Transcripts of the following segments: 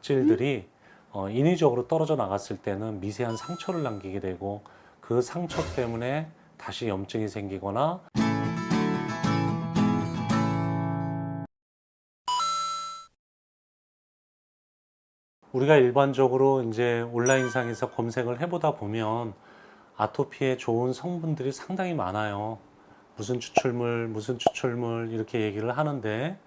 각질들이 인위적으로 떨어져 나갔을 때는 미세한 상처를 남기게 되고 그 상처 때문에 다시 염증이 생기거나 우리가 일반적으로 이제 온라인상에서 검색을 해보다 보면 아토피에 좋은 성분들이 상당히 많아요. 무슨 추출물 이렇게 얘기를 하는데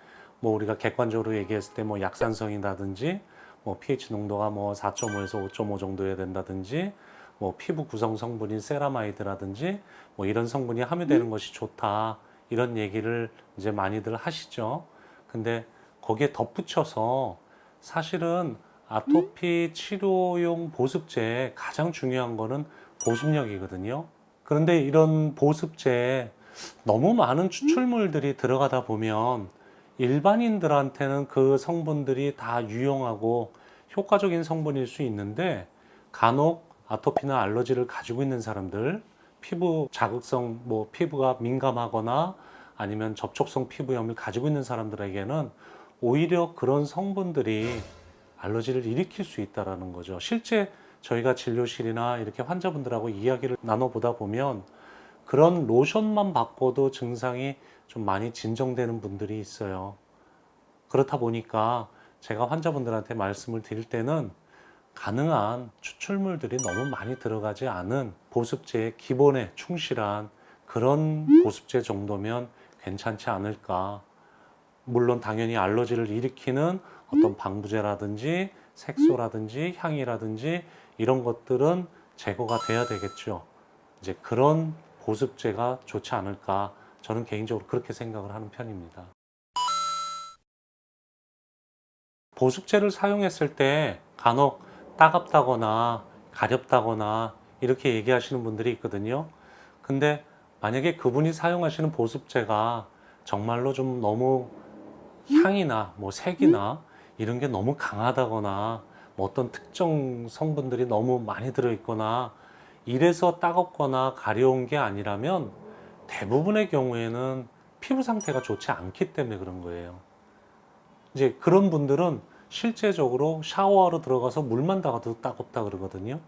뭐 우리가 객관적으로 얘기했을 때 뭐 약산성이라든지 뭐 pH 농도가 뭐 4.5에서 5.5 정도여야 된다든지 뭐 피부 구성 성분인 세라마이드라든지 뭐 이런 성분이 함유되는 것이 좋다 이런 얘기를 이제 많이들 하시죠. 근데 거기에 덧붙여서 사실은 아토피 치료용 보습제에 가장 중요한 거는 보습력이거든요. 그런데 이런 보습제에 너무 많은 추출물들이 들어가다 보면 일반인들한테는 그 성분들이 다 유용하고 효과적인 성분일 수 있는데 간혹 아토피나 알러지를 가지고 있는 사람들, 피부 자극성, 뭐 피부가 민감하거나 아니면 접촉성 피부염을 가지고 있는 사람들에게는 오히려 그런 성분들이 알러지를 일으킬 수 있다라는 거죠. 실제 저희가 진료실이나 이렇게 환자분들하고 이야기를 나눠보다 보면 그런 로션만 바꿔도 증상이 좀 많이 진정되는 분들이 있어요. 그렇다 보니까 제가 환자분들한테 말씀을 드릴 때는 가능한 추출물들이 너무 많이 들어가지 않은 보습제의 기본에 충실한 그런 보습제 정도면 괜찮지 않을까. 물론 당연히 알러지를 일으키는 어떤 방부제라든지 색소라든지 향이라든지 이런 것들은 제거가 돼야 되겠죠. 이제 그런 보습제가 좋지 않을까. 저는 개인적으로 그렇게 생각을 하는 편입니다. 보습제를 사용했을 때 간혹 따갑다거나 가렵다거나 이렇게 얘기하시는 분들이 있거든요. 근데 만약에 그분이 사용하시는 보습제가 정말로 좀 너무 향이나 뭐 색이나 이런 게 너무 강하다거나 뭐 어떤 특정 성분들이 너무 많이 들어있거나 이래서 따갑거나 가려운 게 아니라면 대부분의 경우에는 피부 상태가 좋지 않기 때문에 그런 거예요. 이제 그런 분들은 실제적으로 샤워하러 들어가서 물만 닿아도 따갑다 그러거든요.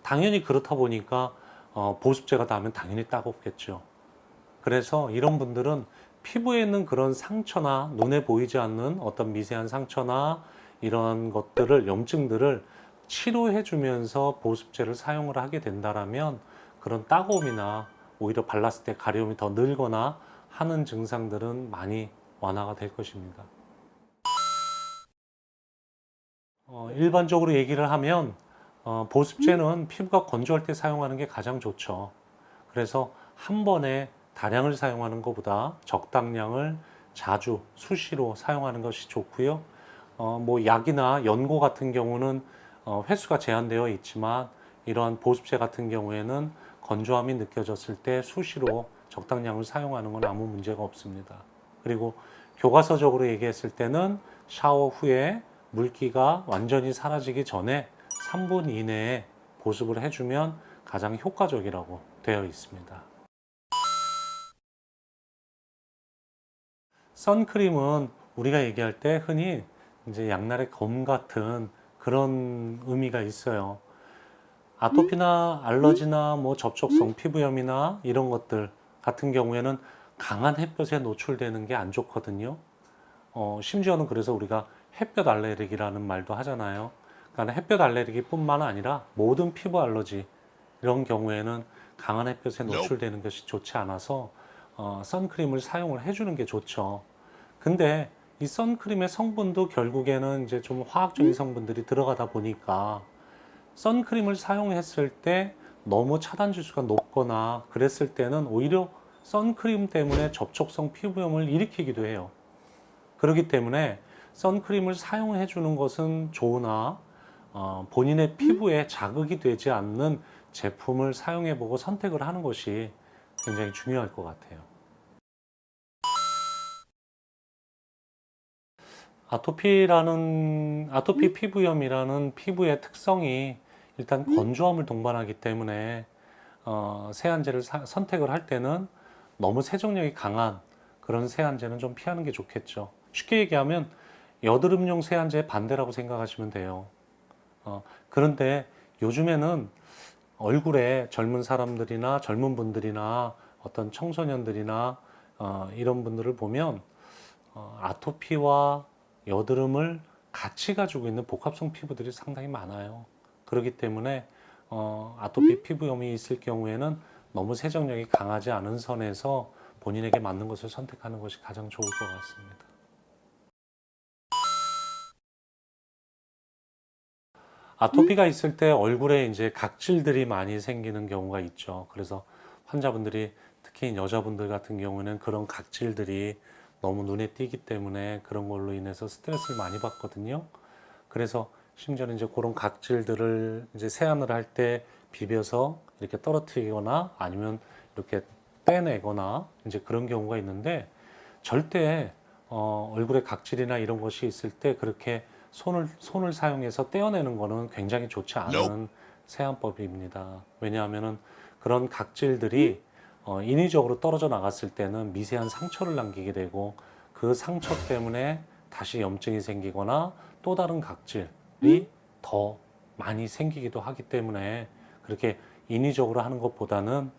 당연히 그렇다 보니까 보습제가 닿으면 당연히 따갑겠죠. 그래서 이런 분들은 피부에 있는 그런 상처나 눈에 보이지 않는 어떤 미세한 상처나 이런 것들을, 염증들을 치료해 주면서 보습제를 사용을 하게 된다라면 그런 따가움이나 오히려 발랐을 때 가려움이 더 늘거나 하는 증상들은 많이 완화가 될 것입니다. 일반적으로 얘기를 하면 보습제는 피부가 건조할 때 사용하는 게 가장 좋죠. 그래서 한 번에 다량을 사용하는 것보다 적당량을 자주 수시로 사용하는 것이 좋고요. 뭐 약이나 연고 같은 경우는 횟수가 제한되어 있지만 이러한 보습제 같은 경우에는 건조함이 느껴졌을 때 수시로 적당량을 사용하는 건 아무 문제가 없습니다. 그리고 교과서적으로 얘기했을 때는 샤워 후에 물기가 완전히 사라지기 전에 3분 이내에 보습을 해주면 가장 효과적이라고 되어 있습니다. 선크림은 우리가 얘기할 때 흔히 이제 양날의 검 같은 그런 의미가 있어요. 아토피나 알러지나 뭐 접촉성 피부염이나 이런 것들 같은 경우에는 강한 햇볕에 노출되는 게 안 좋거든요. 심지어는 그래서 우리가 햇볕 알레르기라는 말도 하잖아요. 그러니까 햇볕 알레르기뿐만 아니라 모든 피부 알러지 이런 경우에는 강한 햇볕에 노출되는 것이 좋지 않아서 선크림을 사용을 해주는 게 좋죠. 근데 이 선크림의 성분도 결국에는 이제 좀 화학적인 성분들이 들어가다 보니까 선크림을 사용했을 때 너무 차단 지수가 높거나 그랬을 때는 오히려 선크림 때문에 접촉성 피부염을 일으키기도 해요. 그렇기 때문에 선크림을 사용해 주는 것은 좋으나 본인의 피부에 자극이 되지 않는 제품을 사용해 보고 선택을 하는 것이 굉장히 중요할 것 같아요. 아토피 피부염이라는 피부의 특성이 일단 건조함을 동반하기 때문에 세안제를 선택을 할 때는 너무 세정력이 강한 그런 세안제는 좀 피하는 게 좋겠죠. 쉽게 얘기하면 여드름용 세안제의 반대라고 생각하시면 돼요. 그런데 요즘에는 얼굴에 젊은 사람들이나 젊은 분들이나 어떤 청소년들이나 이런 분들을 보면 아토피와 여드름을 같이 가지고 있는 복합성 피부들이 상당히 많아요. 그렇기 때문에 아토피 피부염이 있을 경우에는 너무 세정력이 강하지 않은 선에서 본인에게 맞는 것을 선택하는 것이 가장 좋을 것 같습니다. 아토피가 있을 때 얼굴에 이제 각질들이 많이 생기는 경우가 있죠. 그래서 환자분들이 특히 여자분들 같은 경우는 그런 각질들이 너무 눈에 띄기 때문에 그런 걸로 인해서 스트레스를 많이 받거든요. 그래서 심지어는 이제 그런 각질들을 이제 세안을 할 때 비벼서 이렇게 떨어뜨리거나 아니면 이렇게 떼내거나 이제 그런 경우가 있는데 절대 얼굴에 각질이나 이런 것이 있을 때 그렇게 손을 사용해서 떼어내는 거는 굉장히 좋지 않은 세안법입니다. 왜냐하면은 그런 각질들이 인위적으로 떨어져 나갔을 때는 미세한 상처를 남기게 되고 그 상처 때문에 다시 염증이 생기거나 또 다른 각질이 더 많이 생기기도 하기 때문에 그렇게 인위적으로 하는 것보다는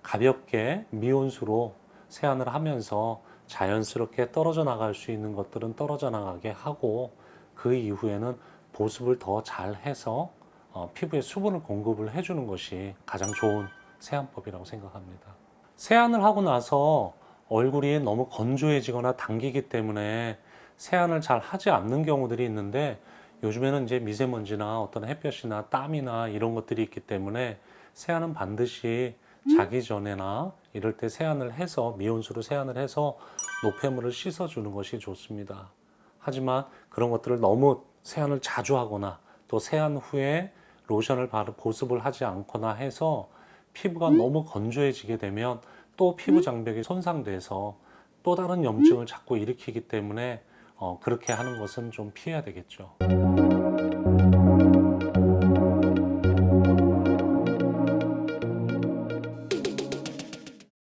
가볍게 미온수로 세안을 하면서 자연스럽게 떨어져 나갈 수 있는 것들은 떨어져 나가게 하고 그 이후에는 보습을 더 잘 해서 피부에 수분을 공급을 해주는 것이 가장 좋은 세안법이라고 생각합니다. 세안을 하고 나서 얼굴이 너무 건조해지거나 당기기 때문에 세안을 잘 하지 않는 경우들이 있는데 요즘에는 이제 미세먼지나 어떤 햇볕이나 땀이나 이런 것들이 있기 때문에 세안은 반드시 자기 전에나 이럴 때 세안을 해서 미온수로 세안을 해서 노폐물을 씻어주는 것이 좋습니다. 하지만 그런 것들을 너무 세안을 자주 하거나 또 세안 후에 로션을 바르 보습을 하지 않거나 해서 피부가 너무 건조해지게 되면 또 피부 장벽이 손상돼서 또 다른 염증을 자꾸 일으키기 때문에 그렇게 하는 것은 좀 피해야 되겠죠.